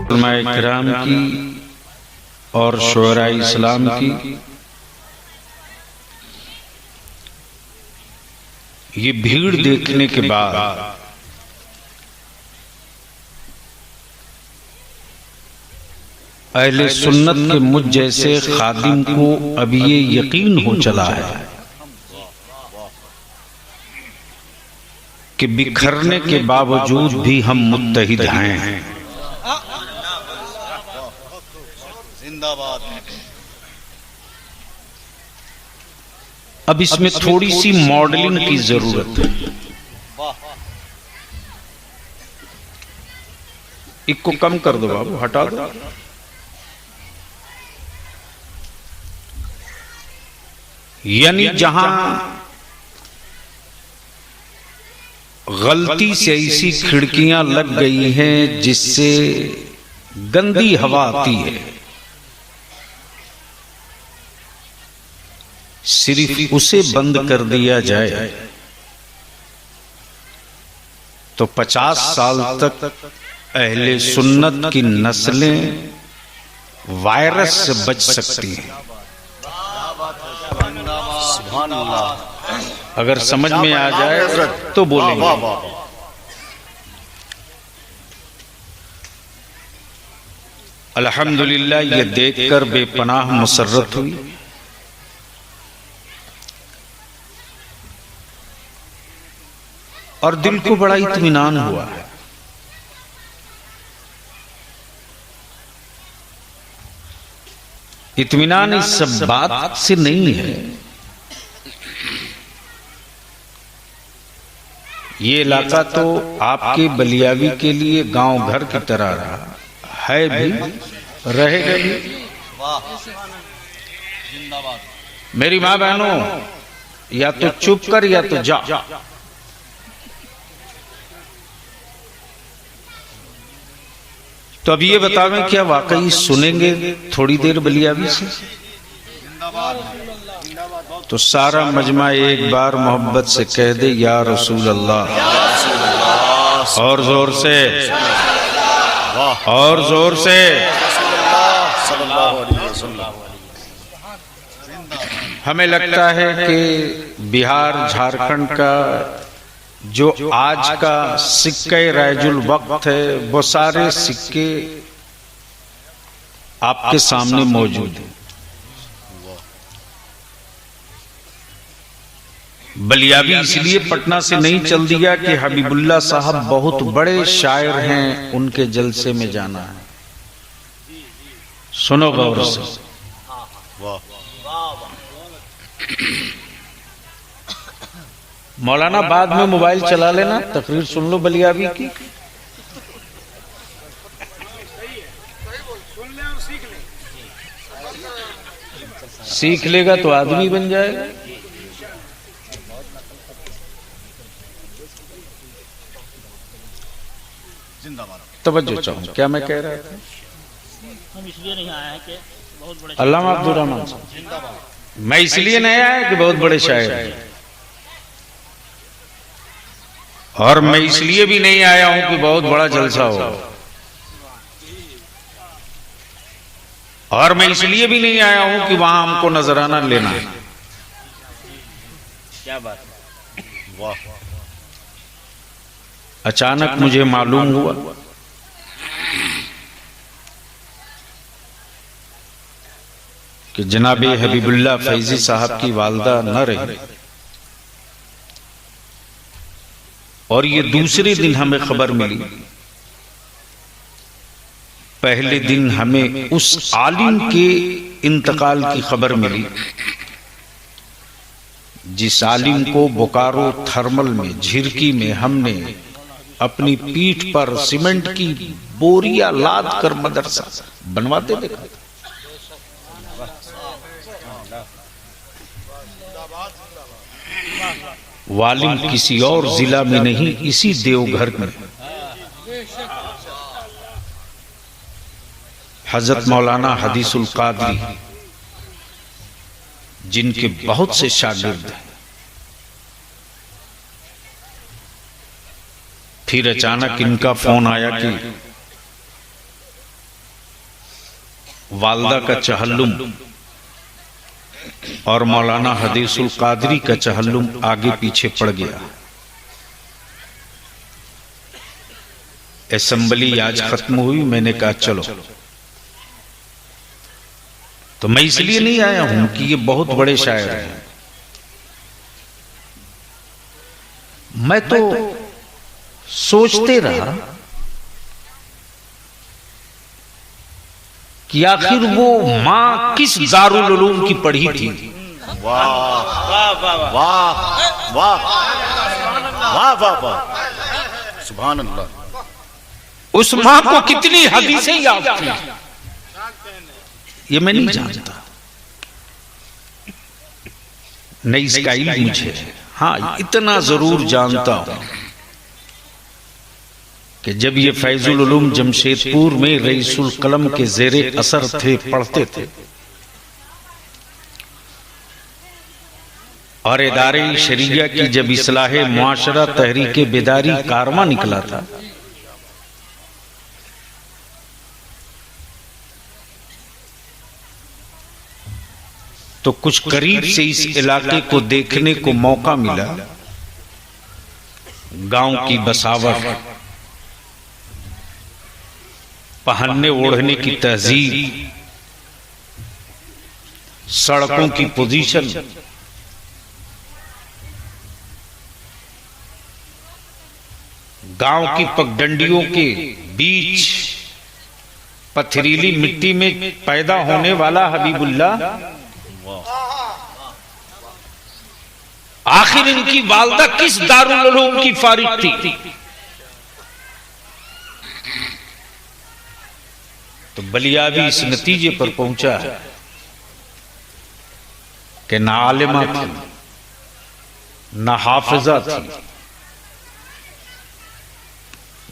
उलमाए किराम की और शुअराए इस्लाम की ये भीड़ देखने के बाद अहले सुन्नत के मुझ जैसे खादिम को अब ये यकीन हो चला है कि बिखरने के बावजूद भी हम मुत्तहिद हैं। जिंदाबाद। अब इसमें थोड़ी सी मॉडलिंग की जरूरत है। इसको कम कर दो बाबू, हटा दो। यानी जहां गलती से ऐसी खिड़कियां लग गई हैं जिससे गंदी हवा आती है, सिर्फ उसे बंद कर दिया जाए तो 50 साल तक अहले सुन्नत की नस्लें वायरस से बच सकती हैं। सुभान अल्लाह। अगर समझ में आ जाए तो बोलेंगे। अल्हम्दुलिल्लाह ये देखकर बेपनाह मुसर्रत हुई और दिल को बड़ा इत्मीनान हुआ। इत्मीनान इस सब बात से नहीं है, ये इलाका तो आपके बलियावी के लिए गांव घर की तरह रहा है, भी रहेगा भी। मेरी मां बहनों, या तो चुप कर या तो जा। तो अब ये बतावें क्या वाकई सुनेंगे थोड़ी देर बलियावी से? तो सारा मजमा एक बार मोहब्बत से कह दे या रसूल अल्लाह, और जोर से, और जोर से। हमें लगता है कि बिहार झारखंड का जो आज का सिक्के राजुल वक्त है, वो सारे सिक्के आपके सामने मौजूद हैं। बलियावी इसलिए पटना से नहीं चल दिया कि हबीबुल्लाह साहब बहुत बड़े शायर हैं, उनके जलसे में जाना है। सुनो गौर से। मौलाना बाद में मोबाइल चला लेना, तकरीर सुन लो बलियावी की। सीख लेगा तो आदमी बन जाएगा। तवज्जो चाहूं, क्या मैं कह रहा था? हम इसलिए नहीं आए हैं कि बहुत बड़े अल्लामा अब्दुल रहमान साहब, मैं इसलिए नहीं आया कि बहुत बड़े शायर हैं, और मैं इसलिए भी नहीं आया हूं कि बहुत बड़ा जलसा हो, और मैं इसलिए भी नहीं आया हूं कि वहां हमको नजराना लेना है। क्या बात है। वाह। अचानक मुझे मालूम हुआ कि जनाबे हबीबुल्लाह फैजी साहब की वालदा न रही, और ये दूसरे दिन हमें खबर मिली। पहले दिन हमें उस आलिम के इंतकाल की खबर मिली जिस आलिम को बोकारो थर्मल में, झिरकी में हमने अपनी पीठ पर सीमेंट की बोरियां लाद कर मदरसा बनवाते देखा। वालिम किसी और जिला में नहीं, इसी देवघर में हजरत मौलाना हदीसुल कादरी, जिनके बहुत से शागिर्द हैं। फिर अचानक इनका फोन आया कि वालदा का चहल्लुम और मौलाना हदीसुल कादरी का चहल्लुम आगे पीछे पड़ गया। असेंबली आज खत्म हुई, मैंने कहा चलो। तो मैं इसलिए नहीं आया हूं कि ये बहुत बड़े शायर हैं, मैं तो सोचते रहा कि आखिर वो मां किस दारुल उलूम की पढ़ी थी। वाह वाह वाह वाह वाह वाह वाह, सुभान अल्लाह। उस मां को कितनी हदीसें याद थी ये मैं नहीं जानता, नहीं इसका इल्म मुझे है। हाँ, इतना जरूर जानता हूं कि जब ये फैजुल उलूम जमशेदपुर में रईसुल कलम के जेरे असर थे, पढ़ते थे, और इदारे शरिया की जब इस्लाहे मुआशरा तहरीके बेदारी कारवां निकला था, तो कुछ करीब से इस इलाके को देखने को मौका मिला। गांव की बसावट, पहनने ओढ़ने की तहजीब, सड़कों की पोजीशन, गांव की पगडंडियों के बीच पथरीली मिट्टी में पैदा होने वाला हबीबुल्लाह, आखिर इनकी वालदा किस दारुल उलूम की फारिग थी। तो बलियाबी इस नतीजे पर पहुंचा कि ना आलिमा थी, ना हाफिजा थी,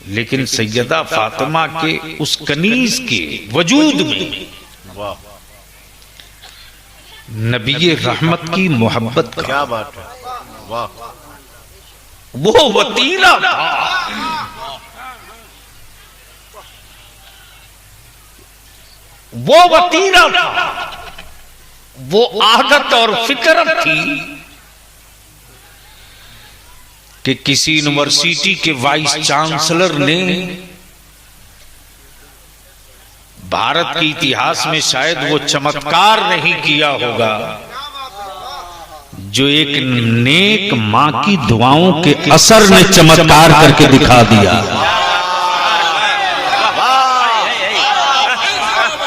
लेकिन सैयदा फातिमा के उस कनीज के वजूद में नबी रहमत की मोहब्बत का, क्या बात है, वाह, वो वतीरा था, वो वतीरा था, वो आदत और फिक्र थी कि किसी यूनिवर्सिटी के वाइस चांसलर ने भारत के इतिहास में शायद वो चमत्कार नहीं किया होगा जो एक नेक मां की दुआओं के असर ने चमत्कार करके दिखा दिया।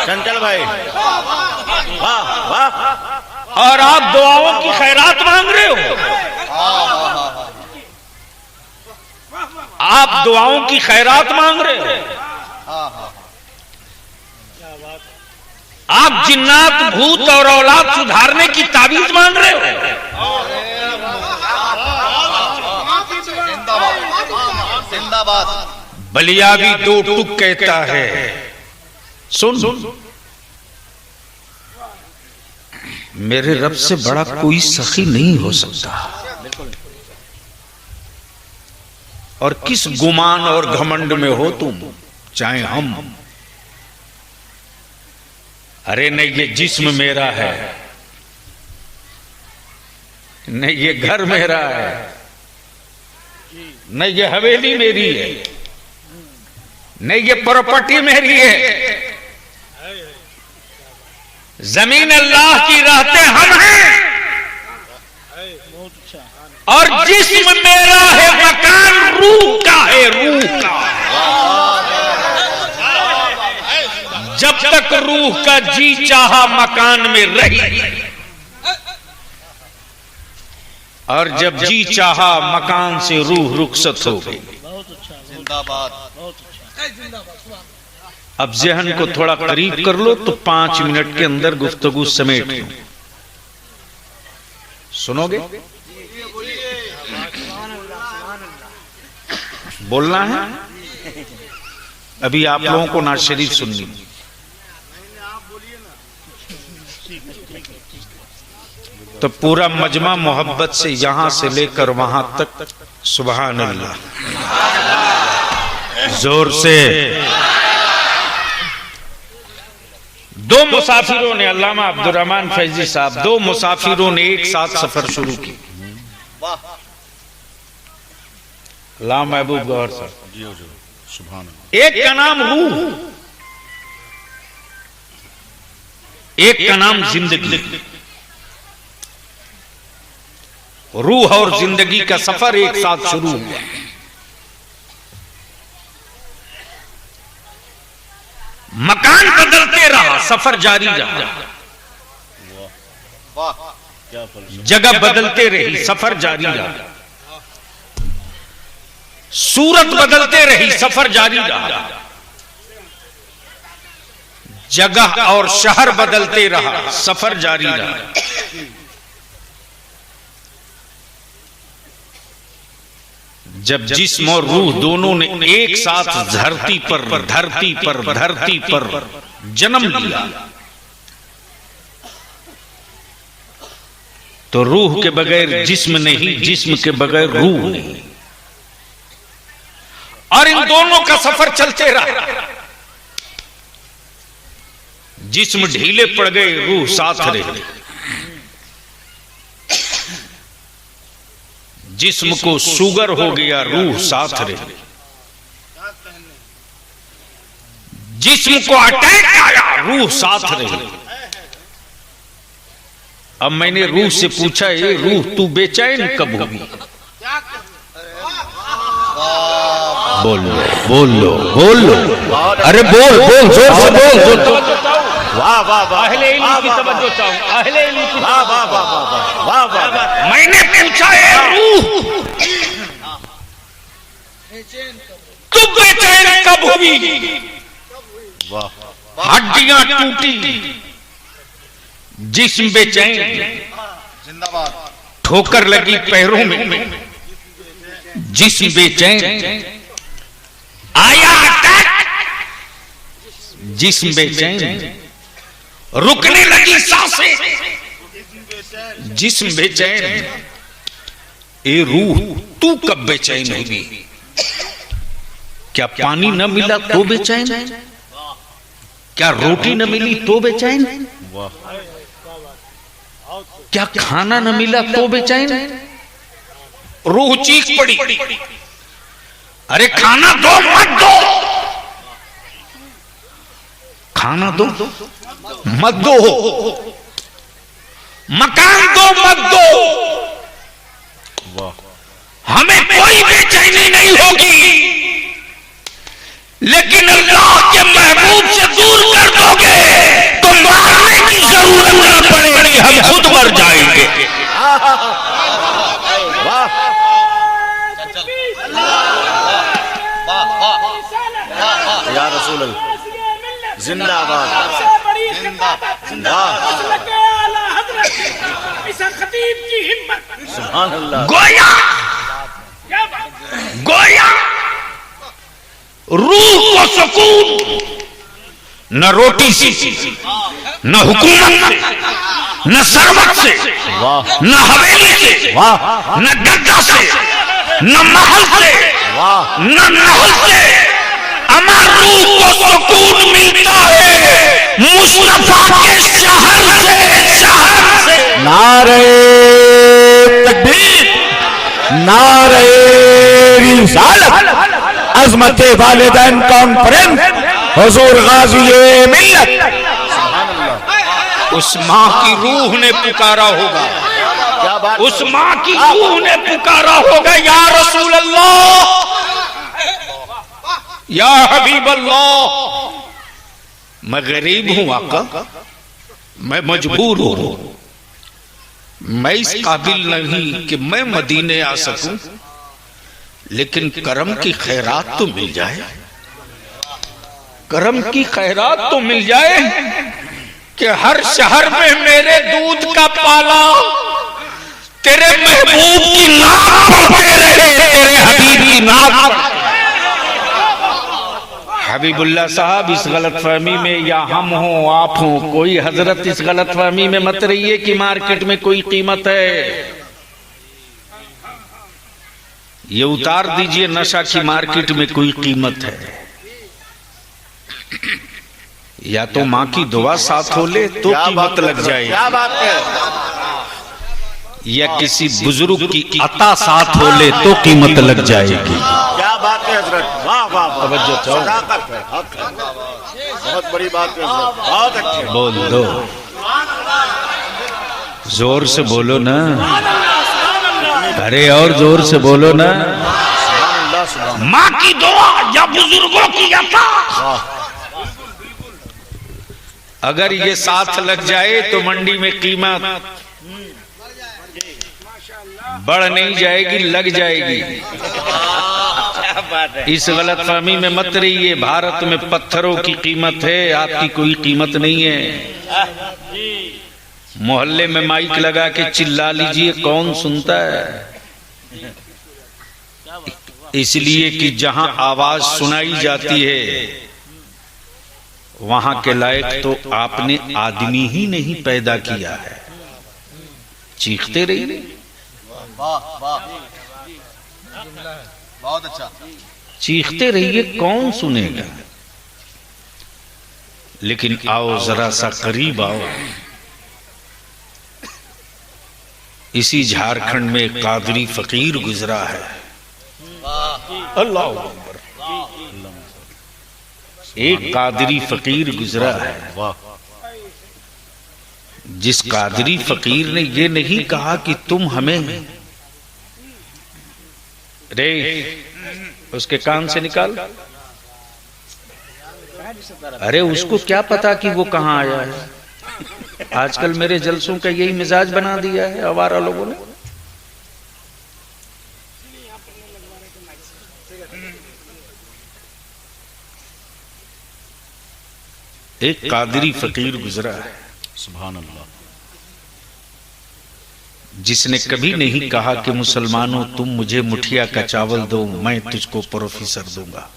चंचल भाई, वाह वाह। और आप दुआओं की खैरात मांग रहे हो, आप दुआओं की खैरात मांग रहे हो, आप जिन्नात भूत और औलाद सुधारने की ताबीज मांग रहे हो। जिंदाबाद। बलियाबी दो टुक कहता है, सुन, मेरे रब से बड़ा कोई सखी नहीं हो सकता, और किस गुमान और घमंड में हो तुम, चाहे हम। अरे नहीं ये जिस्म मेरा है, नहीं ये घर मेरा है, नहीं ये हवेली मेरी है, नहीं ये प्रॉपर्टी मेरी है, जमीन अल्लाह की रहते हम हैं, और जिस्म मेरा है, मकान रूह का है, रूह का। जब तक रूह का जी चाहा मकान में रही, और जब जी चाहा मकान से रूह रुखसत हो गई। जिंदाबाद। अब जहन को थोड़ा करीब कर लो तो 5 मिनट के अंदर गुफ्तगू समेट लो। सुनोगे? बोलना है? अभी आप लोगों को नाज शरीफ सुननी। तो पूरा मजमा मोहब्बत से यहां से लेकर वहां तक सुभान अल्लाह जोर से दो मुसाफिरों ने, अल्लामा अब्दुर्रहमान फैजी साहब, दो मुसाफिरों ने एक साथ सफर शुरू की। वाह अल्लाह महबूब गौर साहब। जी जी सुभान अल्लाह। एक का नाम रूह, एक का नाम जिंदगी। रूह और जिंदगी का सफर एक साथ शुरू हुआ। मकान बदलते रहा, सफर जारी रहा। वाह क्या फलसफा। जगह बदलते रही, सफर जारी रहा। सूरत बदलते रही, सफर जारी रहा। जगह और शहर बदलते रहा, सफर जारी रहा। जब जिस्म और रूह दोनों ने एक साथ धरती पर जन्म लिया, तो रूह के बगैर जिस्म नहीं, जिस्म के बगैर रूह नहीं, और इन दोनों का सफर चलते रहा। जिस्म ढीले पड़ गए, रूह साथ रही। जिस्म को शुगर हो गया, रूह साथ रही। जिस्म को अटैक आया, रूह साथ रही। अब मैंने रूह से पूछा, ये रूह तू बेचैन कब होगी? बोलो। अरे बोल जोर से बोल। वाह वाह वाह। अहले इल्म की तवज्जो चाहूं, अहले इल्म की। वाह वाह वाह वाह वाह वाह। मैंने पूछा है रूह तू बेचैन कब हुई? वाह हड्डियां टूटी, जिस्म बेचैन, जिंदाबाद। ठोकर लगी पैरों में, जिस्म बेचैन, आया अटैक, जिस्म बेचैन, रुकने लगी सांसें, जिस्म बेचैन। ए रूह तू कब बेचैन होगी? क्या पानी न मिला तो बेचैन? क्या रोटी न मिली तो बेचैन? क्या खाना न मिला तो बेचैन? रूह चीख पड़ी, अरे खाना दो मत दो, खाना दो मत दो, मकान दो मत दो, हमें कोई बेचैनी नहीं होगी, लेकिन अल्लाह के महबूब से दूर कर दोगे तो मारने की जरूरत न पड़ेगी, हम खुद मर जाएंगे। या रसूल अल्लाह जिंदाबाद जिंदाबाद। सुभान अल्लाह। गोया रूह को सुकून न रोटी से, न हुकूमत, न सरवत से, न हवेली से, न गद्दा से, न महल से, न महल से, अमर रूह को सुकून मिलता है मुस्तफा के शहर से। नारे तकबीर, नारे रिसालत, अज़मत वालिदैन कॉन्फ्रेंस, हुजूर गाज़ी मिल्लत। उस माँ की रूह ने पुकारा होगा, क्या बात। उस माँ की रूह ने पुकारा होगा, या रसूल अल्लाह, या हबीब अल्लाह, मैं गरीब हूं आका, मैं मजबूर हूं, मैं इस काबिल नहीं कि मैं मदीने आ सकूं, लेकिन करम की खैरात तो मिल जाए, करम की खैरात तो मिल जाए कि हर शहर में मेरे दूध का पाला तेरे महबूब की नाक पर पड़े रहे, तेरे हबीब की नाक पर। हबीबुल्लाह साहब, इस गलतफहमी में, या हम हो आप हो, कोई हजरत इस गलतफहमी में मत रहिए कि मार्केट में कोई कीमत है। ये उतार दीजिए नशा की मार्केट में कोई कीमत है। या तो माँ की दुआ साथ हो ले तो क्या कीमत बात लग है? जाएगी, क्या बात है? या किसी बुजुर्ग की अता साथ हो ले तो कीमत लग जाएगी। क्या बात है हजरत, वाह वाह वाह, तवज्जो चाहो। सदाकत है, हक है। बहुत बड़ी बात है हजरत, बहुत अच्छे। बोल दो, जोर से बोलो ना, अरे और जोर से बोलो ना। सुभान अल्लाह, सुभान अल्लाह। माँ की दुआ या बुजुर्गों की अता वाह, अगर ये साथ लग जाए तो मंडी में कीमत बढ़ नहीं जाएगी, लग जाएगी। इस गलतफहमी में मत रहिए, भारत में पत्थरों की कीमत है, आपकी कोई कीमत नहीं है। मोहल्ले में माइक लगा के चिल्ला लीजिए, कौन सुनता है? इसलिए कि जहां आवाज सुनाई जाती है वहां के लायक तो आपने आदमी ही नहीं पैदा किया है। चीखते रहिए, वाह वाह, बहुत अच्छा। चीखते रहिए, कौन सुनेगा? लेकिन आओ जरा सा करीब आओ। इसी झारखंड में एक कादरी फकीर गुजरा है, अल्लाह अकबर। एक कादरी फकीर गुजरा है, वाह, जिस कादरी फकीर ने ये नहीं कहा कि तुम हमें, रे उसके कान से निकाल, अरे उसको क्या पता कि वो कहां आया है। आजकल मेरे जलसों का यही मिजाज बना दिया है आवारा लोगों ने। एक कादरी फकीर गुजरा है, सुभान अल्लाह, जिसने कभी नहीं कहा कि मुसलमानों तुम मुझे मुठिया का चावल दो, मैं तुझको प्रोफेसर दूंगा।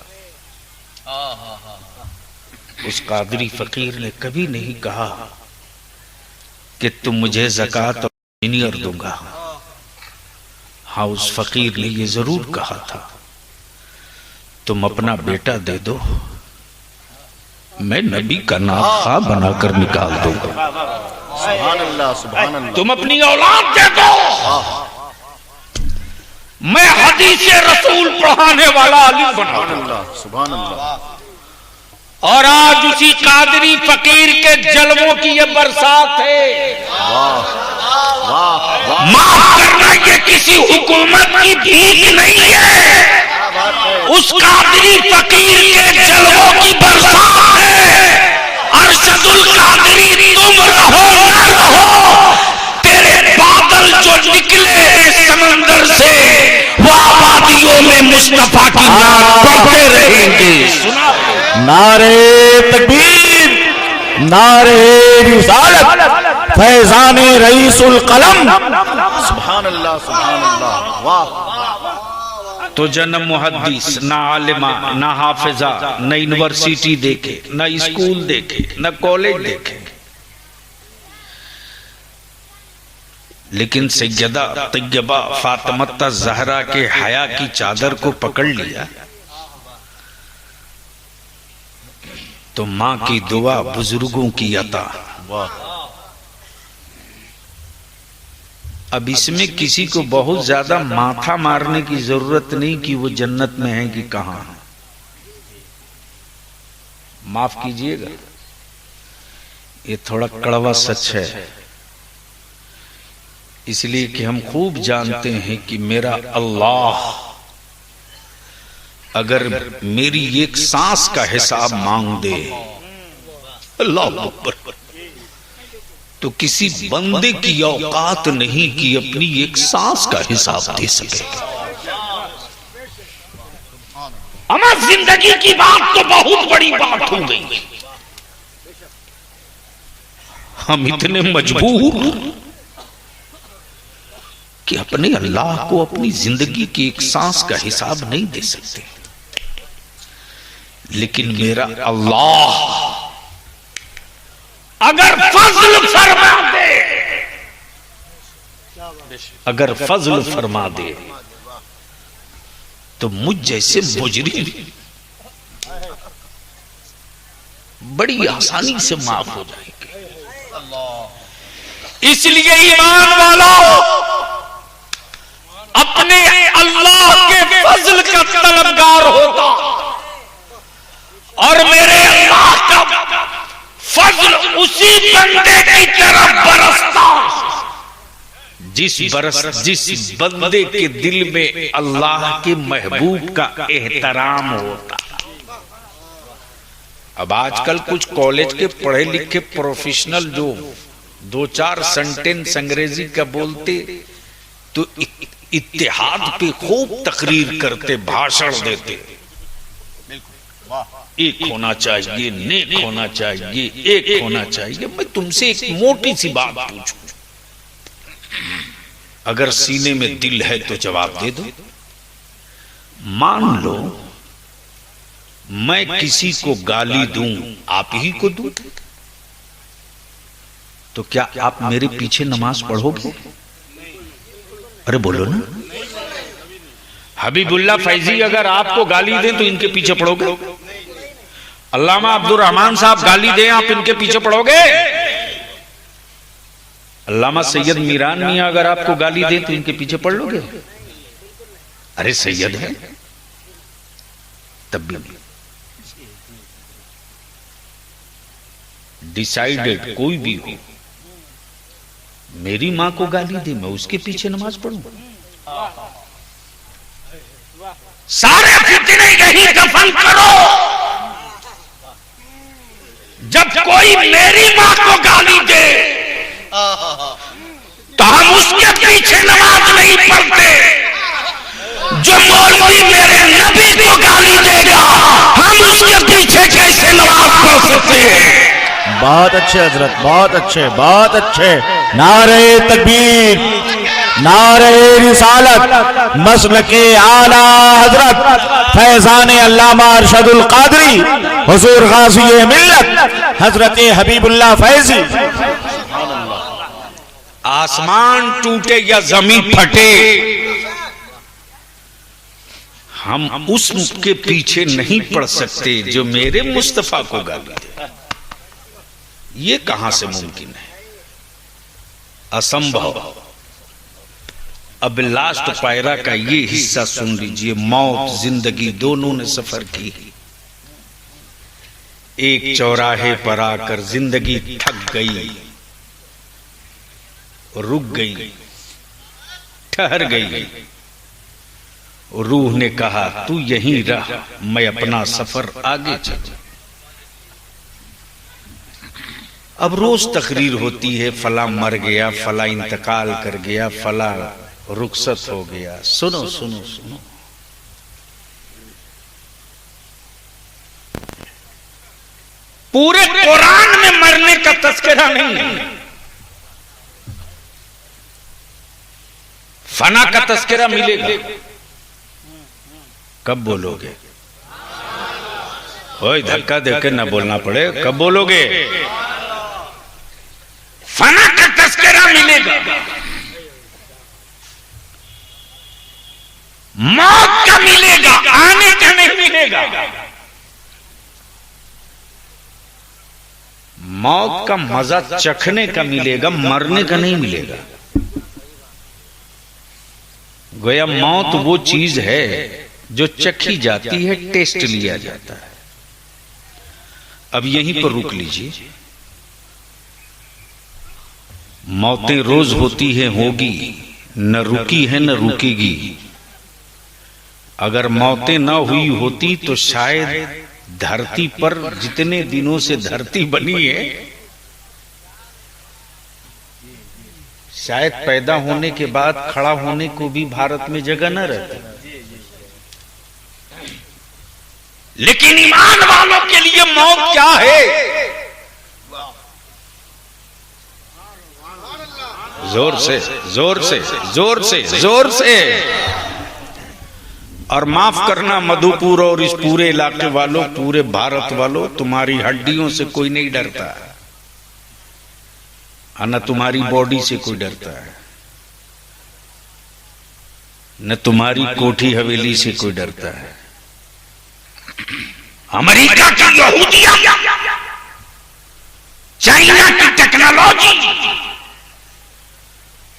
उस कादरी फकीर ने कभी नहीं कहा कि तुम मुझे ज़कात और इंजीनियर दूंगा। हाँ, उस फकीर ने ये जरूर कहा था, तुम अपना बेटा दे दो, मैं नबी का नाखा बनाकर निकाल दूंगा। सुभान अल्लाह, सुभान अल्लाह। तुम अपनी औलाद दे दो, मैं हदीस रसूल पढ़ाने वाला अली बना सुभान दूंगा। अल्लाह, सुभान अल्लाह। और आज उसी कादरी फकीर के जलवों की ये बरसात है। वाह वाह वाह, माफ करना, ये किसी हुकूमत की भीख नहीं है, उस कादरी फकीर के जलवों की बरसात है। अरशदुल कादरी तुम रहो न रहो, तेरे बादल जो निकले समंदर से वो आबादियों में मुस्तफा की नाम पढ़ते रहेंगे। सुना नारे तकबीर, नारे रिसालत, फैजाने रईसुल कलम। सुभान अल्लाह, सुभान अल्लाह, वाह। तो जन्म मुहद्दिस, ना आलिमा, ना हाफिजा, न यूनिवर्सिटी देखे, न स्कूल देखे, न कॉलेज देखे, लेकिन सैयदा तैयबा फातिमा ज़हरा के हया की चादर को पकड़ लिया तो माँ की दुआ, बुजुर्गों की अता। वाह, अब इसमें किसी को बहुत ज्यादा माथा मारने की जरूरत नहीं कि वो जन्नत में है कि कहां है। माफ कीजिएगा, ये थोड़ा कड़वा सच है, इसलिए कि हम खूब जानते हैं कि मेरा अल्लाह अगर मेरी एक सांस का हिसाब मांग दे, अल्लाह अकबर, तो किसी बंदे की औकात नहीं कि अपनी एक सांस का हिसाब दे सके। अमर जिंदगी की बात तो बहुत बड़ी बात हो गई, हम इतने मजबूर कि अपने अल्लाह को अपनी जिंदगी की एक सांस का हिसाब नहीं दे सकते। लेकिन मेरा अल्लाह अगर फजल फरमा दे, अगर फजल फरमा दे तो मुझ जैसे मुजरिम बड़ी आसानी से माफ हो जाएंगे। इसलिए ईमान वालों, अपने अल्लाह के फजल का तलबगार होता और मेरे अल्लाह का फजल उसी बंदे की तरफ बरसता जिस बंदे के दिल में अल्लाह के महबूब का एहतराम होता। अब आजकल कुछ कॉलेज के पढ़े लिखे प्रोफेशनल जो 2-4 सेंटेंस अंग्रेजी का बोलते तो इत्तेहाद पे खूब तकरीर करते, भाषण देते, एक होना चाहिए, नेक होना चाहिए, एक होना चाहिए। मैं तुमसे एक मोटी सी बात पूछूं, अगर सीने में दिल है तो जवाब दे दो। मान लो मैं किसी को गाली दूं, आप ही को दूं, तो क्या आप मेरे पीछे नमाज पढ़ोगे? अरे बोलो ना। हबीबुल्लाह फैजी अगर आपको गाली दें तो इनके पीछे पढ़ोगे? अल्लामा अब्दुल रहमान साहब गाली दें, आप इनके पीछे पढ़ोगे? अल्लामा सैयद मीरान मियां अगर आपको गाली दें तो इनके पीछे पढ़ लोगे? अरे सैयद है तब भी डिसाइडेड कोई भी हो, मेरी मां को गाली दे, मैं उसके पीछे नमाज पढ़ूं? सारे फितने यही दफन करो। जब कोई मेरी मां को गाली दे तो हम उसके पीछे नमाज नहीं पढ़ते। जो मौलवी मेरे नबी को गाली देगा, हम उसके पीछे कैसे नमाज पढ़ सकते हैं? बहुत अच्छे हजरत, बहुत अच्छे, बहुत अच्छे। नारे तकबीर, नारे रिसालत, मसलके आला हजरत फैजान अल्लामा अरशदुल कादरी हुजूर गाज़ी मिल्लत हजरत हबीबुल्लाह फैजी। आसमान टूटे या जमीन फटे, हम उसके पीछे नहीं पड़ सकते जो मेरे मुस्तफा को गाली दे। ये कहां से मुमकिन है? असंभव। अब लास्ट पायरा का ये हिस्सा सुन लीजिए। मौत जिंदगी दोनों ने सफर की। एक चौराहे पर आकर जिंदगी थक गई, रुक गई, ठहर गई। रूह ने कहा तू यहीं रह, मैं अपना सफर आगे चलूं। अब रोज तकरीर होती है, फला मर गया, फला इंतकाल कर गया, फला रुखसत हो गया। सुनो सुनो सुनो, पूरे कुरान में मरने का तस्करा नहीं है। फना का तस्करा मिलेगा। कब बोलोगे? ओए धक्का देकर ना बोलना पड़े, कब बोलोगे? फना का तस्करा मिलेगा, मौत का मिलेगा, आने का नहीं मिलेगा। मौत का मजा चखने का मिलेगा, मरने का नहीं मिलेगा। गोया मौत वो चीज है जो चखी जाती है, टेस्ट लिया जाता है। अब यहीं पर रुक लीजिए। मौतें रोज होती हैं, होगी, न रुकी है न रुकेगी। अगर मौतें न हुई होती तो शायद धरती पर जितने दिनों से धरती बनी है, शायद पैदा होने के बाद खड़ा होने को भी भारत में जगह न रहती। लेकिन ईमान वालों के लिए मौत क्या है? जोर से, जोर से, जोर से, जोर से। और माफ करना मधुपुर और इस पूरे इलाके वालों, पूरे भारत वालों, तुम्हारी हड्डियों से कोई नहीं डरता, न तुम्हारी बॉडी से कोई डरता है, न तुम्हारी कोठी हवेली से कोई डरता है। अमेरिका की यहूदियां चाइना की टेक्नोलॉजी,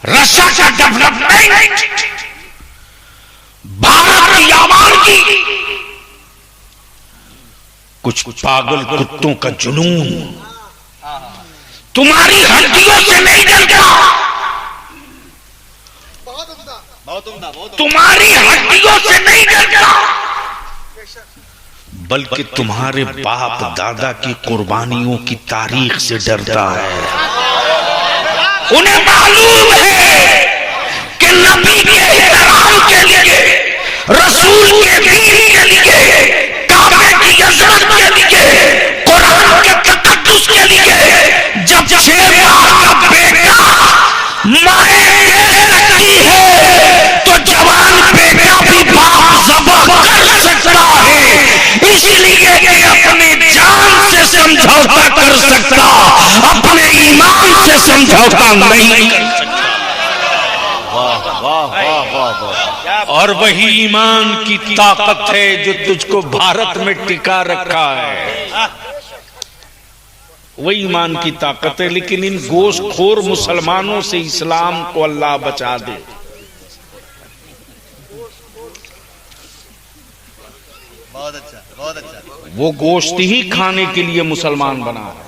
रशिया का डेवलपमेंट, भारत की आवाज़, कुछ पागल कुत्तों का जुनून तुम्हारी हड्डियों से नहीं डरता, तुम्हारी हड्डियों से नहीं डरता, बल्कि तुम्हारे बाप दादा की कुर्बानियों की तारीख से डरता है। उन्हें मालूम है कि नबी के एहतराम के लिए, रसूल के दीन के लिए, काबे की इज्जत के लिए, कुरान के तकद्दुस के लिए जब 6 माह का बेटा माए लगती है तो जवान बेटा भी बाप ज़ब्ह कर सकता है। इसलिए कि अपनी जान से समझौता कर सकता, अपने ईमान से समझौता नहीं कर सकता। वाह वाह वाह वाह। और वही ईमान की ताकत है जो तुझको भारत में टिका रखा है, वही ईमान की ताकत है। लेकिन इन गोश्तखोर मुसलमानों से इस्लाम को अल्लाह बचा दे। बहुत अच्छा, बहुत अच्छा। वो गोश्त ही खाने के लिए मुसलमान बना है।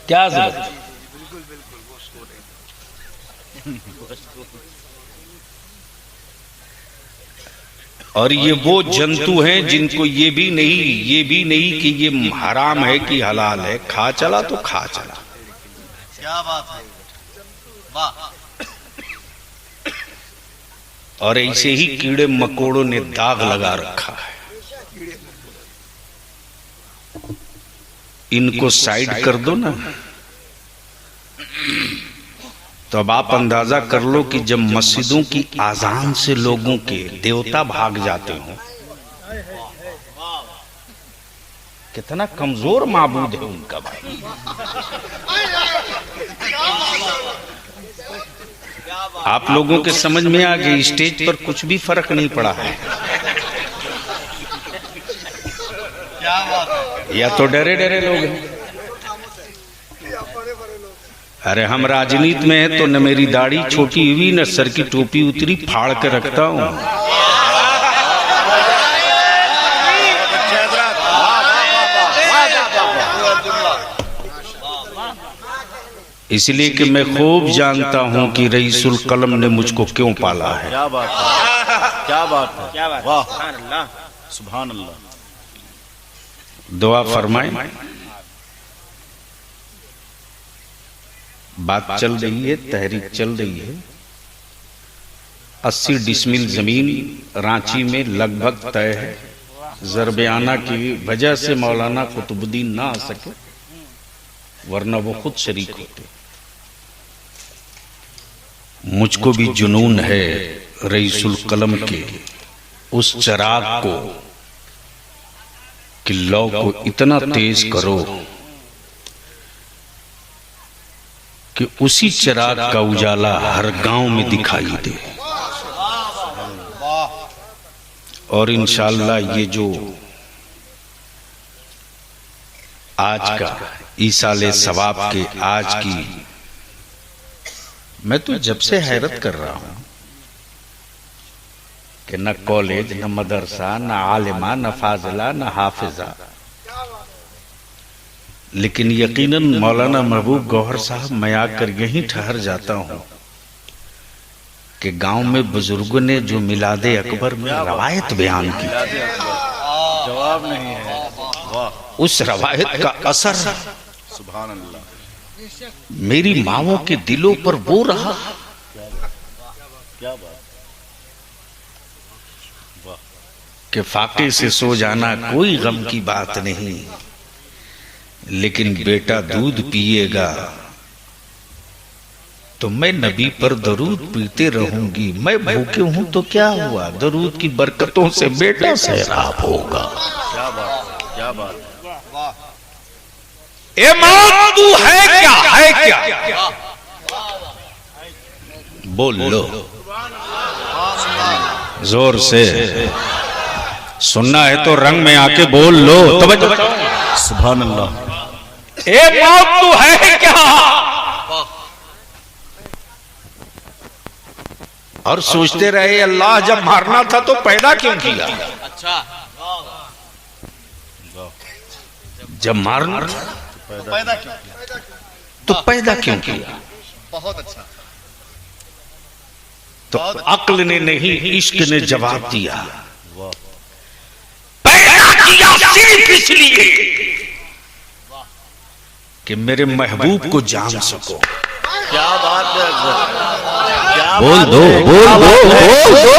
क्या जरूरत? और ये वो जंतु हैं जिनको ये भी नहीं कि ये हराम है कि हलाल है, खा चला तो खा चला। क्या बात है, वाह। और ऐसे ही कीड़े मकोड़ों ने दाग लगा रखा है। इनको साइड कर दो ना, तो अब आप अंदाजा कर लो कि जब मस्जिदों की आजान से लोगों के देवता भाग जाते हो, कितना कमजोर माबूद है उनका भाई। आप लोगों के समझ में आ गई, स्टेज पर कुछ भी फर्क नहीं पड़ा है। या तो डरे डरे लोग हैं। अरे हम राजनीति में हैं तो न मेरी दाढ़ी छोटी हुई न सर की टोपी उतरी, फाड़ के रखता हूं। इसलिए कि मैं खूब जानता हूं कि रईसुल कलम ने मुझको क्यों पाला है। क्या बात है, क्या बात है, क्या बात, वाह, सुभान अल्लाह। दुआ फरमाएं। बात चल रही है, तहरीक चल रही है। 80 डिसमिल जमीन रांची में लगभग तय है। ज़रबियाना की वजह से मौलाना कुतुबुद्दीन ना आ सके, वरना वो खुद शरीक होते। मुझको भी जुनून है रईसुल कलम के उस चिराग को कि लौ को इतना तेज करो कि उसी चिराग का उजाला हर गांव में दिखाई दे। और इंशाअल्लाह ये जो आज का ईसाले सवाब के आज की, मैं तो जब से हैरत कर रहा हूं कि न कॉलेज, न मदरसा, न आलिमा, न फाजिला, न हाफिजा, लेकिन यकीनन मौलाना महबूब गौहर साहब, मैं आकर यहीं ठहर जाता हूं कि गांव में बुजुर्गों ने जो मिलादे अकबर में रवायत बयान की, जवाब नहीं है, वाह, उस रवायत का असर सुभान अल्लाह मेरी माओं के दिलों पर वो रहा। क्या बात, कि फाके से सो जाना कोई गम की बात नहीं, लेकिन बेटा दूध पिएगा तो मैं नबी पर दरूद पीते रहूंगी। मैं भूखे हूं तो क्या हुआ, दरूद की बरकतों से बेटा सैराब होगा। क्या बात, क्या बात, ए मौत तू है क्या, है क्या, बोल लो जोर से। सुनना है तो रंग में आके बोल लो। तवज्जो। सुभान अल्लाह। ए मौत तू है क्या? और सोचते रहे अल्लाह जब मारना था तो पैदा क्यों किया? अच्छा जब मारना पैदा क्यों किया? तो पैदा क्यों किया? बहुत अच्छा। तो अक्ल ने नहीं, इश्क ने जवाब दिया। पैदा किया सिर्फ इसलिए कि मेरे महबूब को जान सको। क्या बात है हजरत, क्या बोल बात दो, है? बोल दो, बोल दो।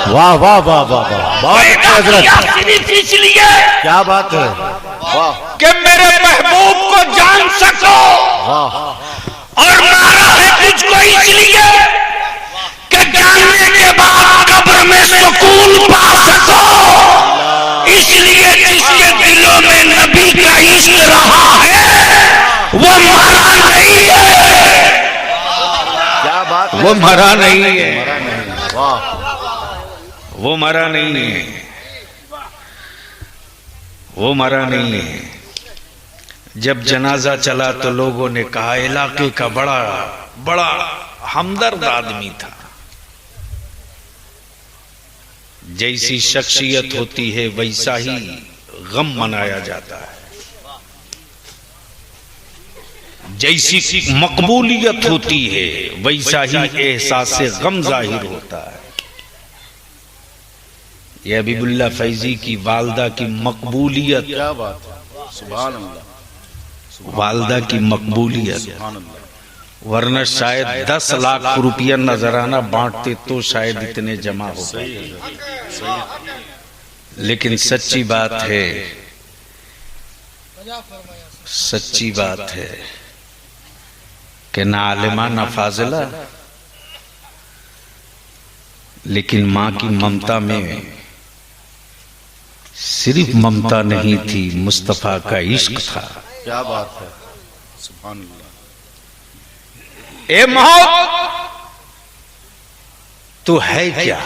वाह वाह वाह वाह वाह, बहुत अच्छे हजरत, सिर्फ इसलिए क्या बात है? वाह कि मेरे महबूब को जान सको। वाह और मारा है तुझको इसलिए कि जानने के बाद कब्र में सुकून पा सको। इसलिए जिसके दिलों में नबी का इश्क रहा है वो मरा नहीं है। क्या बात है? वो मरा नहीं है, मरा नहीं। वाह वो मरा नहीं है, वो मरा नहीं है। जब जनाजा चला तो लोगों ने कहा इलाके का बड़ा बड़ा हमदर्द आदमी था। जैसी शख्सियत होती है वैसा ही गम मनाया जाता है, जैसी मकबूलियत होती है वैसा ही एहसास गम जाहिर होता है। यह हबीबुल्लाह फैजी की वालदा की मकबूलियत, क्या बात है? सुभान अल्लाह, वालदा की मकबूलियत, सुभान अल्लाह। वरना शायद 10 लाख रुपया नजराना बांटते तो शायद इतने जमा हो सही गए। है, सही है। लेकिन सच्ची बात है, सच्ची बात है कि ना आलिमा ना फाजिला, लेकिन मां की ममता में सिर्फ ममता नहीं थी, मुस्तफा का इश्क था। क्या बात है? सुभान अल्लाह। ए मौत तू है क्या?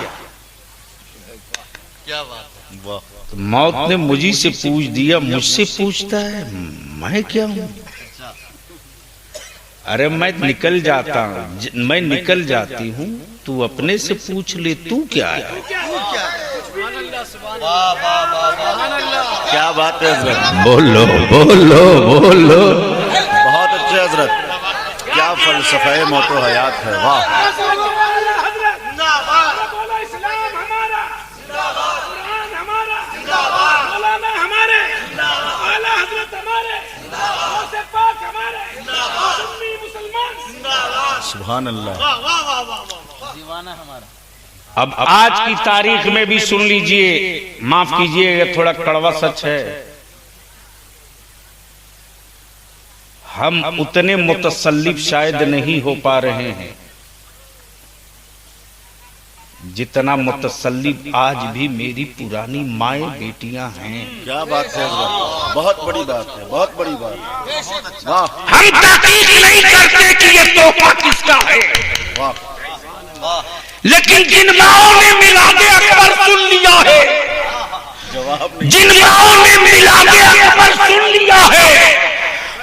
क्या बात है? वाह तो मौत ने मुझी से पूछ दिया, मुझसे पूछता है मैं क्या हूं? अरे मैं निकल जाता हूं, मैं निकल जाती हूं, तू अपने से पूछ ले तू क्या है? वाह वाह वाह वाह। क्या बात है हजरत, बोलो बोलो बोलो। बहुत अच्छे हजरत। क्या फलसफे मौतो हयात है। वाह सुभान अल्लाह। दीवाना हमारा। अब आज की तारीख में भी सुन लीजिए, माफ कीजिए ये थोड़ा कड़वा सच है, हम उतने मुतसल्लिफ शायद नहीं हो पा रहे हैं जितना मुतसल्लिफ आज भी मेरी पुरानी माएँ बेटियां हैं। क्या बात है हजरत, बहुत बड़ी बात है, बहुत बड़ी बात है। वाह हम तहकीक नहीं करते कि ये तोहफा किसका है, वाह, लेकिन जिन माओं ने मिलादे अकबर सुन लिया है, जवाब नहीं। जिन माओं ने मिलादे अकबर सुन लिया है,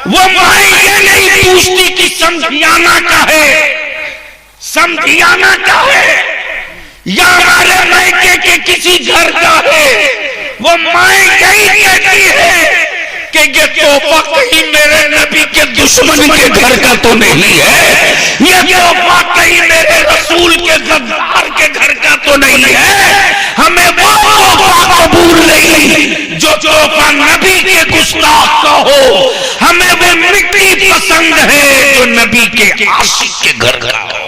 वो माए ये नहीं पूछती कि समझियाना का है, समझियाना का है या हमारे मायके के किसी घर का है। वो माए यही कहती है कि ये तोहफा कहीं मेरे नबी के दुश्मन के घर का तो नहीं है, ये तोहफा कहीं मेरे रसूल के गद्दार के घर का तो नहीं है। हमें वो तोहफा कबूल नहीं जो तोहफा नबी के गुस्ताख का हो, हमें वो मिट्टी पसंद है जो नबी के आशिक के घर का हो।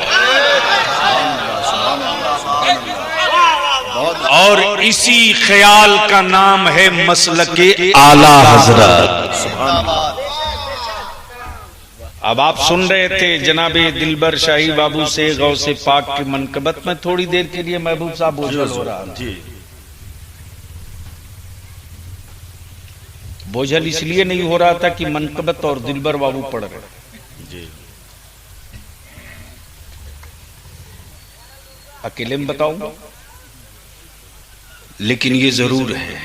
और इसी ख्याल का नाम है मसलके आला हजरत। अब आप सुन रहे थे जनाबे दिलबर शाही बाबू से गौसे पाक की मनकबत में थोड़ी देर के लिए महबूब साहब बोझल हो रहा जी बोझल इसलिए नहीं हो रहा था कि मनकबत और दिलबर बाबू पढ़ रहे। जी अकेले में बताऊं लेकिन ये जरूर है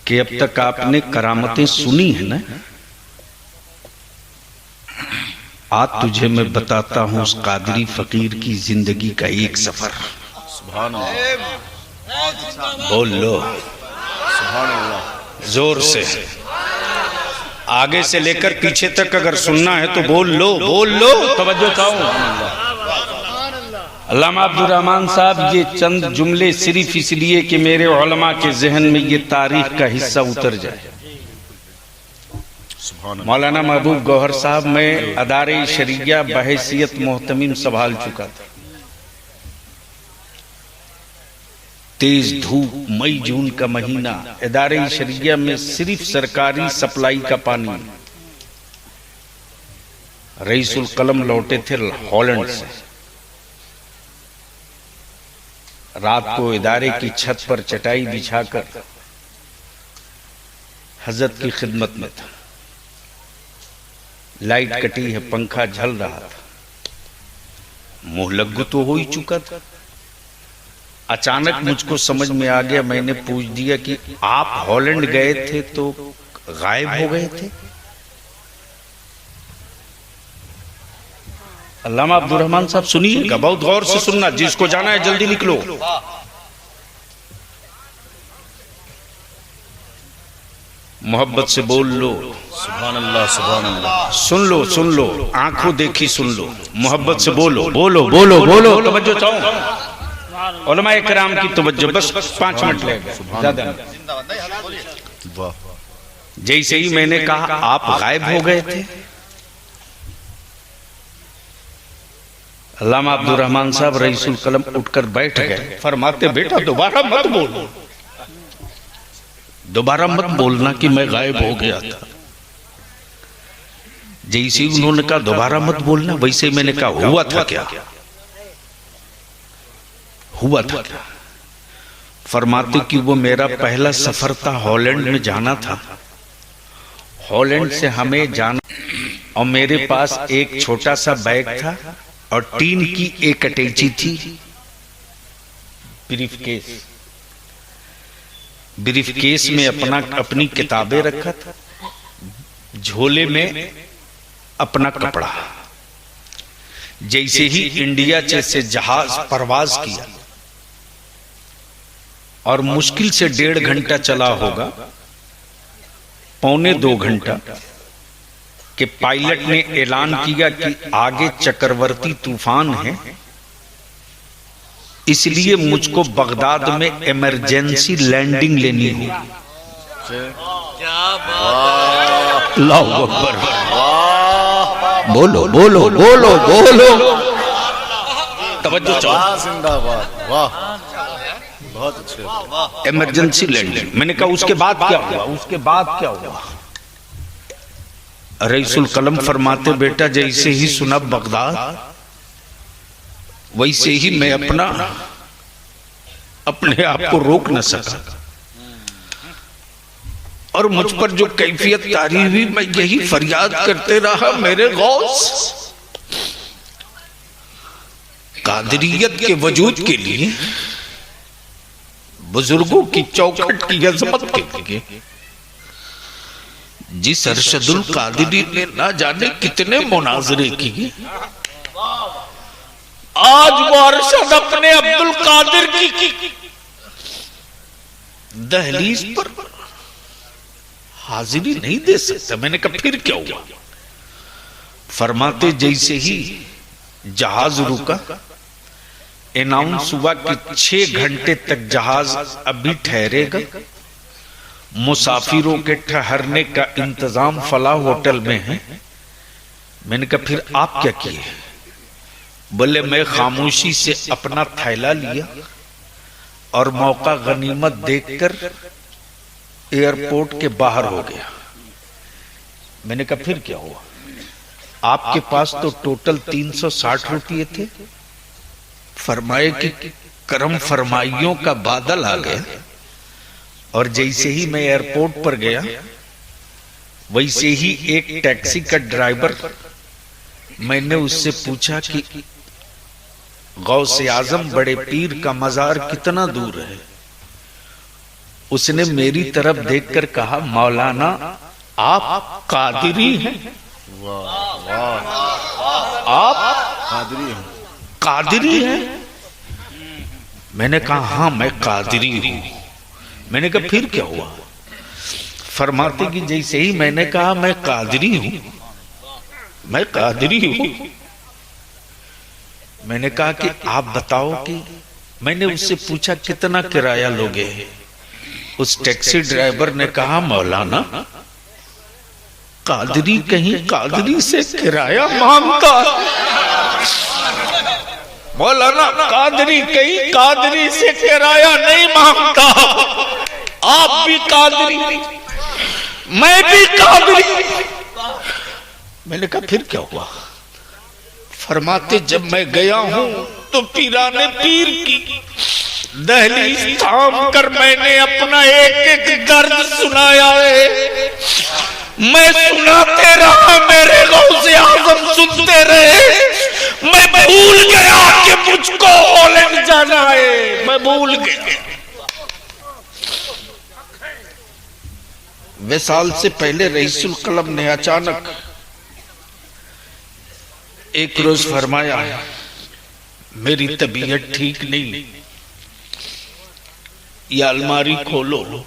कि अब तक आपने करामतें सुनी है ना। आज तुझे मैं बताता हूं उस कादरी फकीर की जिंदगी का एक सफर। सुभान अल्लाह, बोल लो सुभान अल्लाह। जोर से, आगे से लेकर पीछे तक अगर सुनना है तो बोल लो, बोल लो, तवज्जो चाहूं। अल्लामा अब्दुल रहमान साहब, ये चंद जुमले सिर्फ इसलिए कि मेरे उलमा के जहन में ये तारीख का हिस्सा उतर जाए। मौलाना महबूब गौहर साहब, मैं अदारे शरिया बहैसियत मोहतमिम संभाल चुका था। तेज धूप, मई जून का महीना, अदारे शरिया में सिर्फ सरकारी सप्लाई का पानी। रईसुल कलम लौटे थे हॉलैंड से। रात को इदारे की छत पर चटाई बिछाकर हजरत की खिदमत में था। लाइट कटी है, पंखा झल रहा था, मुंह लग्गू तो हो ही चुका था। अचानक मुझको समझ में आ गया, मैंने पूछ दिया कि आप हॉलैंड गए थे तो गायब हो गए थे? अल्लामा अब्दुल रहमान साहब सुनिएगा, बहुत गौर से सुनना, जिसको जाना है जल्दी निकलो। मोहब्बत से बोल लो, सुभान अल्लाह, सुभान अल्लाह। सुन लो, सुन लो, आंखों देखी सुन लो, मोहब्बत से बोलो, बोलो, बोलो, बोलो, तवज्जो चाहूं। उलमाए किराम की तवज्जो, बस 5 मिनट लगेगा, ज्यादा नहीं। वाह, जैसे ही मैंने कहा आप गायब हो गए थे, अल्लामा अब्दुल रहमान साहब रईसुल कलम उठकर बैठ गए। फरमाते, बेटा दोबारा मत बोलो, दोबारा मत बोलना कि मैं गायब हो गया था। जैसे ही उन्होंने कहा दोबारा मत बोलना, वैसे मैंने कहा हुआ था क्या, हुआ था क्या? फरमाते कि वो मेरा पहला सफर था, हॉलैंड में जाना था। हॉलैंड से हमें जाना और मेरे पास एक छोटा सा बैग था और टीन की एक अटैची थी, ब्रीफकेस। ब्रीफकेस में अपनी किताबें रखा था, झोले में अपना कपड़ा। जैसे ही इंडिया से जहाज परवाज किया और मुश्किल से 1.5 घंटा चला होगा, 1.25 घंटा, कि पायलट ने ऐलान किया कि आगे चक्रवर्ती तूफान है, इसलिए मुझको बगदाद में इमरजेंसी लैंडिंग लेनी होगी। अल्लाहू अकबर, बोलो, बोलो, बोलो, बोलो, तवज्जो चाहो। जिंदाबाद, वाह, बहुत अच्छे। Emergency landing. मैंने कहा उसके बाद क्या हुआ, उसके बाद क्या हुआ? रईसुल कलम फरमाते, बेटा जैसे ही सुना बगदाद, वैसे ही मैं अपने आप को रोक न सका और मुझ पर जो कैफियत तारी हुई, मैं यही फरियाद करते रहा, मेरे गौस, कादरियत के वजूद के लिए, बुजुर्गों की चौखट की अजमत के लिए, जिस अरशदुल कादरी ने ना जाने कितने मुनाजरे किए, आज वो अरशद अपने अब्दुल कादिर की दहलीज पर हाजिरी नहीं दे सकता। मैंने कहा फिर क्या हुआ? फरमाते, जैसे ही जहाज रुका, अनाउंस हुआ कि 6 घंटे तक जहाज अभी ठहरेगा, मुसाफिरों के ठहरने का इंतजाम फलाह होटल में है। मैंने कहा फिर आप क्या किए? बोले, मैं खामोशी से अपना थैला लिया और मौका गनीमत देखकर एयरपोर्ट के बाहर हो गया। मैंने कहा फिर क्या हुआ? आपके पास तो टोटल 360 रुपये थे। फरमाए कि करम फरमाइयों का बादल आ गया और जैसे ही मैं एयरपोर्ट पर गया, वैसे ही एक टैक्सी का ड्राइवर, मैंने उससे पूछा कि गौसे आजम बड़े पीर का मजार कितना दूर है? उसने मेरी तरफ देखकर कहा, मौलाना आप कादिरी हैं? आप कादरी हैं। कादिरी हैं? मैंने कहा हाँ मैं कादिरी हूं। मैंने कहा फिर क्या हुआ? फरमाते कि जैसे ही मैंने कहा मैं कादिरी हूं, मैं कादिरी हूं, मैंने कहा कि आप बताओ कि मैंने उससे पूछा कितना किराया लोगे? उस टैक्सी ड्राइवर ने कहा, मौलाना कादरी कहीं कादरी से किराया मांगता? मौलाना कादरी कहीं कादरी से किराया नहीं मांगता। आप भी कादरी, मैं भी कादरी। मैंने कहा फिर क्या हुआ? फरमाते जब मैं गया हूं तो पीराने पीर की दहलीज थाम कर मैंने अपना एक एक दर्द सुनाया है। मैं सुनाते रहा, मेरे गौसे आज़म सुनते रहे। मैं भूल गया कि मुझको हॉलैंड जाना है, मैं भूल गया। विसाल से पहले रईसुल कलम ने अचानक एक रोज फरमाया, मेरी तबीयत ठीक नहीं, ये अलमारी खोलो।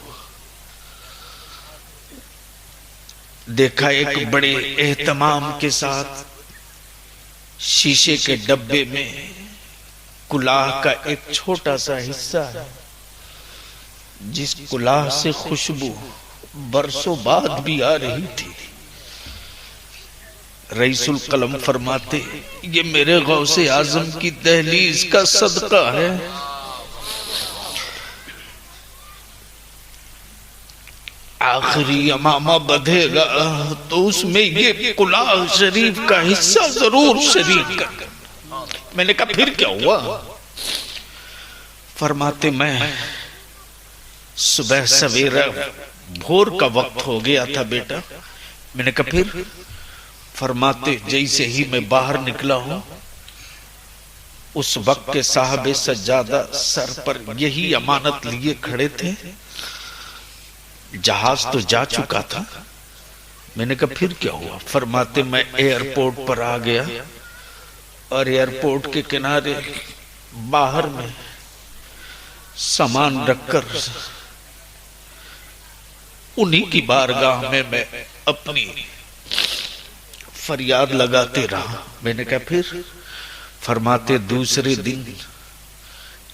देखा एक बड़े एहतमाम के साथ शीशे के डब्बे में कुलाह का एक छोटा सा हिस्सा है, जिस कुलाह से खुशबू बरसों बाद भी आ रही थी। रईसुल कलम फरमाते, ये मेरे गौसे आजम की दहलीज का सदका है। आखिरी अमामा बधेगा तो उसमें ये कुलाह शरीफ का हिस्सा जरूर शरीक कर। मैंने कहा फिर क्या हुआ? फरमाते मैं सुबह सवेरा भोर का वक्त हो गया था बेटा। मैंने कहा फिर? फरमाते जैसे ही मैं बाहर निकला हूं उस वक्त के साहबे सज्जादा सर पर यही अमानत लिए खड़े थे। जहाज तो जा चुका था। मैंने कहा फिर क्या हुआ? फरमाते मैं एयरपोर्ट पर आ गया और एयरपोर्ट के किनारे बाहर में सामान रखकर उन्हीं की बारगाह में मैं अपनी फरियाद लगाते रहा। मैंने कहा फिर? फरमाते दूसरे दिन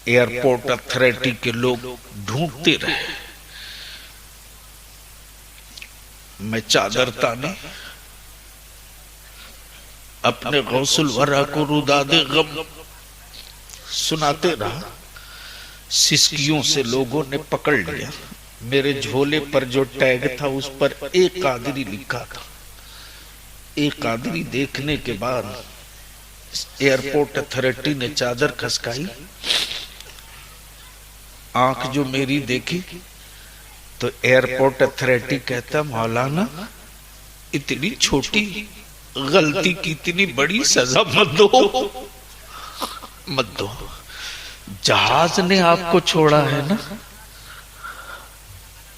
एयरपोर्ट अथॉरिटी के लोग ढूंढते रहे। मैं चादर ताने अपने गौसुल वरा को रुदादे गम सुनाते रहा। सिसकियों से लोगों ने पकड़ लिया। मेरे झोले पर जो टैग था उस पर एक कादरी लिखा था। एक कादरी देखने के बाद एयरपोर्ट अथॉरिटी ने चादर खसकाई। आंख जो मेरी देखी तो एयरपोर्ट अथॉरिटी कहता, मौलाना इतनी छोटी गलती की इतनी बड़ी सजा मत दो, मत दो। जहाज ने आपको छोड़ा है ना,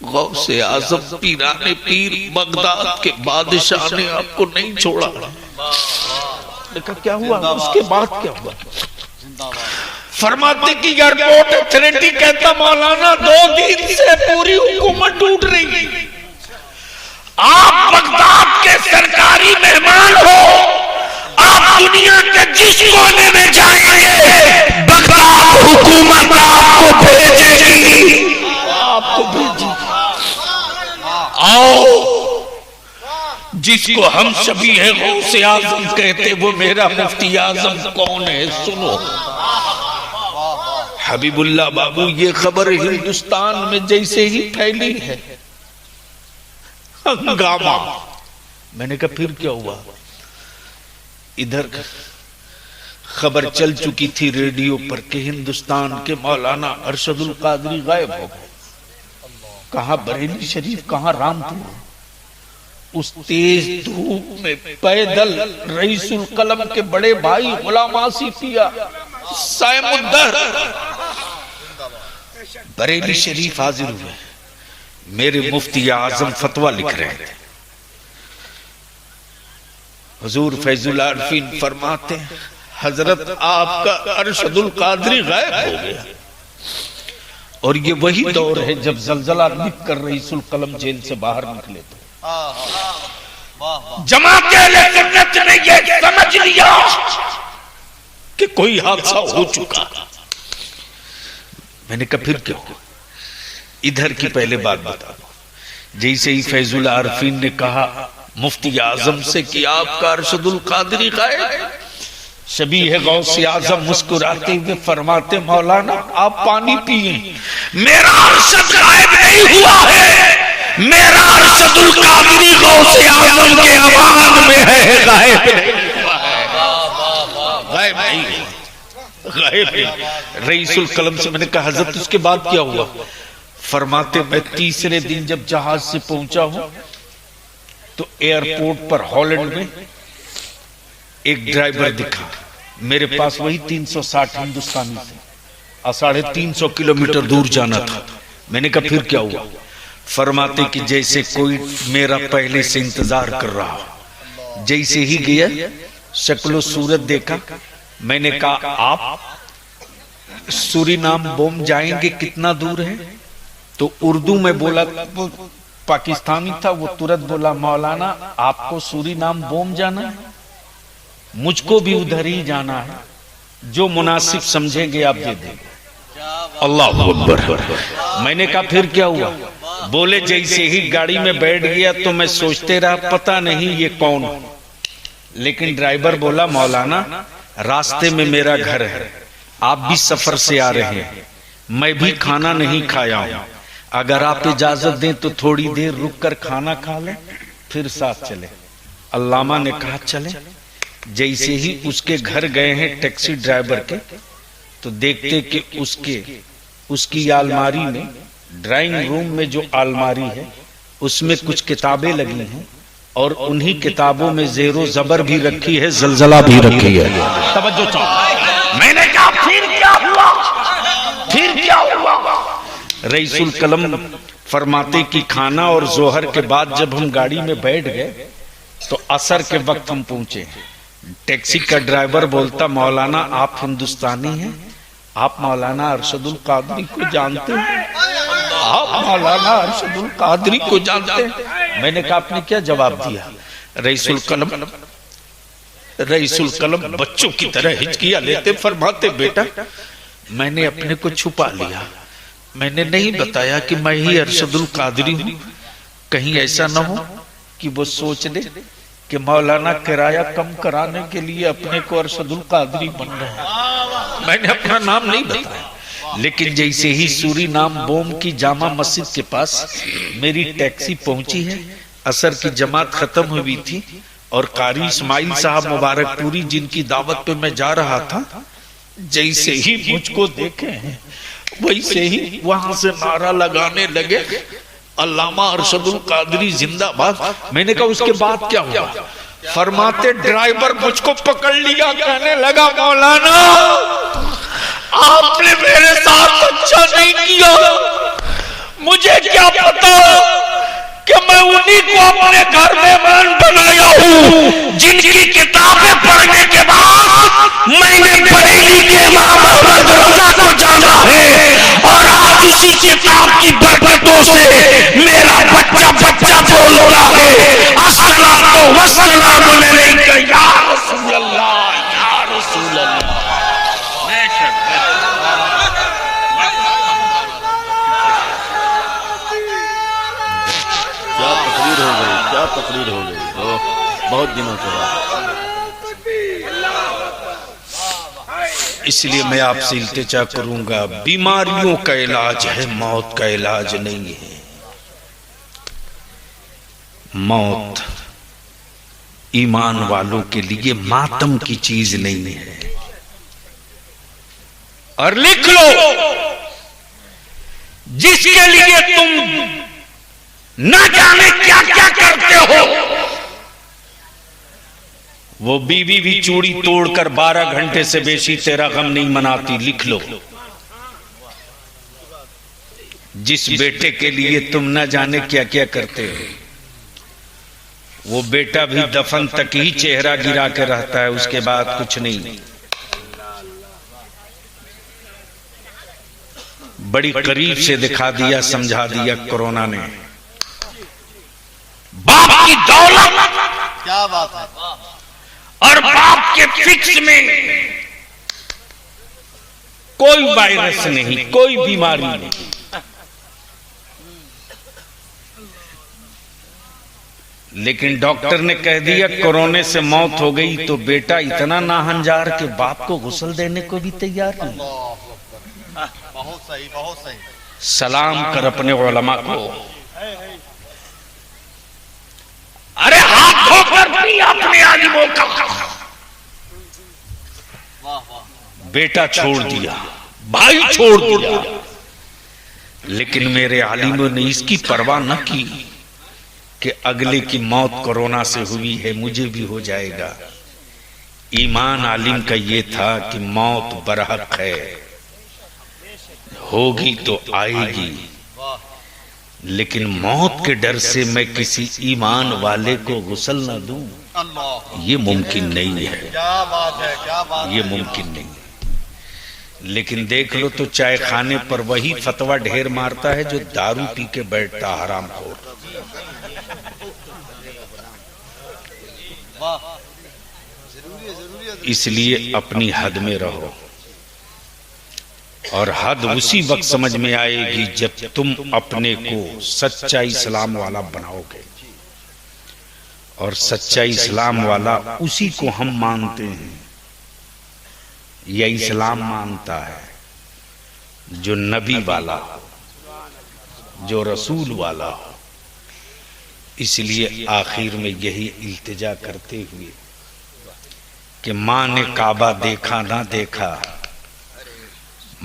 गौसे आजम पीराने पीर बगदाद के बादशाह ने आपको नहीं छोड़ा। देखा क्या हुआ? उसके बाद क्या हुआ? फरमाते कि एयरपोर्ट अथॉरिटी कहता, मौलाना 2 दिन से पूरी हुकूमत टूट रही है। आप बगदाद के सरकारी मेहमान हो। आप दुनिया के जिस कोने में जाएंगे बगदाद हुकूमत आपको भेजेगी, आपको भेजेगी। आओ, जिसको हम सभी है गौसे आजम कहते, वो मेरा मुफ्ती आजम कौन है सुनो। हबीबुल्लाह बाबू, ये खबर हिंदुस्तान में जैसे ही फैली है हंगामा। मैंने कहा फिर क्या हुआ? इधर खबर चल चुकी थी रेडियो पर कि हिंदुस्तान के मौलाना अरशदुल कादरी गायब हो गए। कहां बरेली शरीफ, कहां रामपुर। उस तेज धूप में पैदल रईसुल कलम के बड़े भाई गुलाम आसिफ पिया सायमुद्दर बरेली शरीफ हाजिर हुए। मेरे मुफ्ती आजम फतवा लिख रहे थे। हुजूर फैजुल आरफीन फरमाते हैं हजरत आपका अरशदुल कादरी गायब हो गया। और ये वही दौर है जब जलजला लिख कर रईसुल कलम जेल से बाहर निकले थे। जमाते अहले सुन्नत ने ये समझ लिया कि कोई हादसा हो चुका। मैंने कहा फिर क्यों? इधर की पहले बात बता दो। जैसे ही फैजुल आरफीन ने कहा मुफ्ती आजम से कि आपका अरशदुल कादरी गायब, शबीह गौसे आजम मुस्कुराते हुए फरमाते मौलाना आप पानी पिए, मेरा अरशद गायब नहीं हुआ है, मेरा अरशदुल कादरी गौसे आजम के अमान में है, गायब नहीं हुआ है, गायब नहीं, गायब नहीं। रईसुल कलम से मैंने कहा हजरत उसके बाद क्या हुआ? फरमाते मैं तीसरे दिन जब जहाज से पहुंचा हूं तो एयरपोर्ट पर हॉलैंड में एक ड्राइवर दिखा। मेरे पास वही 360 हिंदुस्तानी थे और 350 किलोमीटर दूर जाना था। मैंने कहा फिर क्या हुआ? फरमाते कि जैसे कोई मेरा पहले से इंतजार कर रहा। जैसे ही गया शक्लो सूरत देखा। मैंने कहा आप सूरीनाम बोम जाएंगे, कितना दूर है? तो उर्दू में बोला, पाकिस्तानी था, वो तुरंत बोला मौलाना आपको सूरीनाम बोम जाना है, मुझको भी उधर ही जाना है, जो मुनासिब समझेंगे आप दे देंगे। अल्लाह अकबर। मैंने कहा फिर क्या हुआ? बोले जैसे ही गाड़ी में बैठ गया तो मैं सोचते रहा पता नहीं ये कौन, लेकिन ड्राइवर बोला मौलाना रास्ते में मेरा घर है, आप भी सफर से आ रहे हैं, मैं भी खाना नहीं खाया हूं, अगर आप इजाजत दें तो थोड़ी देर रुक कर खाना खा लें फिर साथ चले। अल्लामा ने कहा चले। जैसे ही उसके घर गए हैं टैक्सी ड्राइवर के, तो देखते कि उसकी अलमारी में, ड्राइंग रूम में जो अलमारी है उसमें कुछ किताबें लगी हैं और उन्हीं किताबों में ज़ेरो ज़बर भी रखी है, जलजला भी रखी है। तवज्जो चाहो। मैंने कहा फिर क्या हुआ? फिर क्या हुआ? रईसुल कलम फरमाते कि खाना और जोहर के बाद जब हम गाड़ी में बैठ गए तो असर के वक्त हम पहुंचे। टैक्सी का ड्राइवर बोलता मौलाना आप हिंदुस्तानी हैं, आप मौलाना अरशदुल कादरी को जानते हैं? आप मौलाना अरशदुल कादरी को जानते हैं? मैंने कहा आपने क्या जवाब दिया? रईसुल कलम बच्चों की तरह हिचकियां लेते फरमाते बेटा मैंने अपने को छुपा लिया, मैंने नहीं बताया कि मैं ही अरशदुल कादरी हूं, कहीं ऐसा न हो कि वो सोच ले कि मौलाना किराया कम कराने के लिए अपने को अरशदुल कादरी बन रहे हैं। मैंने अपना नाम नहीं बताया, लेकिन जैसे ही सूरीनाम बोम की जामा मस्जिद के पास मेरी टैक्सी पहुंची है, असर की जमात खत्म हुई थी और कारी इस्माइल साहब मुबारकपुरी जिनकी दावत पे मैं जा रहा था, जैसे ही मुझको देखे हैं वैसे ही वहां से नारा लगाने लगे अल्लामा अरशदुल कादरी जिंदाबाद। मैंने कहा उसके बाद क्या हुआ? फरमाते ड्राइवर मुझको पकड़ लिया, कहने लगा मौलाना आपने मेरे साथ अच्छा नहीं किया, मुझे क्या पता कि मैं उन्हीं को अपने घर मेहमान बनाया हूँ जिनकी किताबें पढ़ने के बाद मैंने बरेली के इमाम अहमद रजा को जाना है और आज उसी किताब की बरकतों से मेरा बच्चा बोल रहा है अस्सलाम वस्सलाम अलैका या रसूल अल्लाह, या रसूल अल्लाह। क्या तकरीर हो गई बहुत दिनों के बाद। इसलिए मैं आपसे इल्तिजा करूंगा, बीमारियों का इलाज है, मौत का इलाज नहीं है। मौत ईमान वालों के लिए मातम की चीज नहीं है। और लिख लो जिसके लिए तुम न जाने क्या क्या करते हो, वो बीवी भी चूड़ी तोड़कर 12 घंटे से बेशी तेरा गम नहीं मनाती। लिख लो जिस बेटे के लिए तुम न जाने क्या क्या करते हो, वो बेटा भी दफन तक ही चेहरा गिरा के रहता है, उसके बाद कुछ नहीं। बड़ी करीब से दिखा दिया, समझा दिया कोरोना ने। बाप की दौलत क्या बात है। और बाप के फिक्स में कोई वायरस नहीं, कोई बीमारी नहीं। लेकिन डॉक्टर ने कह दिया कोरोना से मौत हो गई, तो बेटा इतना नाहंजार के बाप को गुस्ल देने को भी तैयार नहीं। बहुत सही, बहुत सही। सलाम कर अपने उलमा को। अरे हाथ धोकर भी अपने आलिमों का। बेटा छोड़ दिया, भाई छोड़ दिया, लेकिन मेरे आलिमों ने इसकी परवाह न की कि अगले की मौत कोरोना से हुई है, मुझे भी हो जाएगा। ईमान आलिम का ये था कि मौत बरहक है, होगी तो आएगी, लेकिन मौत के डर से मैं किसी ईमान वाले को गुस्ल न दूं, ये मुमकिन नहीं है। क्या बात है, क्या बात ये मुमकिन नहीं। लेकिन देख लो तो चाय खाने पर वही फतवा ढेर मारता है जो दारू पी के बैठता हरामखोर। इसलिए अपनी हद में रहो, और हद उसी वक्त समझ में आएगी जब तुम अपने को सच्चा इस्लाम वाला बनाओगे। और सच्चा इस्लाम वाला उसी को हम मानते हैं, यह इस्लाम मानता है जो नबी वाला हो, जो रसूल वाला हो। इसलिए आखिर में यही इल्तिजा करते हुए कि माँ ने काबा देखा ना देखा,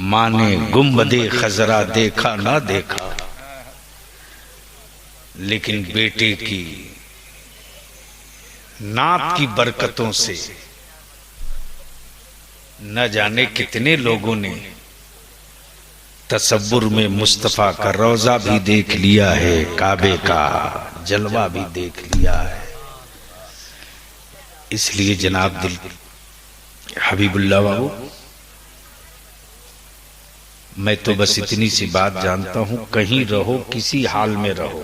माँ ने गुंबदे खजरा देखा ना देखा, लेकिन बेटे की नात की बरकतों से न जाने कितने लोगों ने तसव्वुर में मुस्तफा का रोजा भी देख लिया है, काबे का जलवा भी देख लिया है। इसलिए जनाब दिल हबीबुल्लाह बाबू, मैं तो बस इतनी सी बात जानता हूं, कहीं रहो किसी हाल में रहो,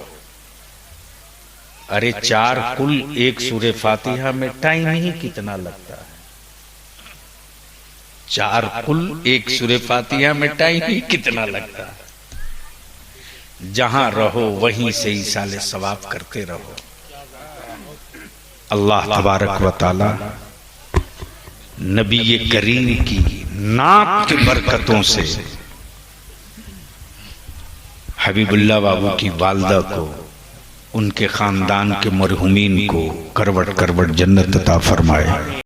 अरे 4 कुल 1 सूरे फातिहा में टाइम ही कितना लगता है। 4 कुल 1 सूरे फातिहा में टाइम ही कितना लगता है। जहां रहो वहीं से ईसाले सवाब करते रहो। अल्लाह तबारक व तआला नबी करीम की नात की बरकतों से हबीबुल्लाह बाबू की वालदा को, उनके खानदान के मरहुमीन को करवट करवट जन्नत अता फरमाए।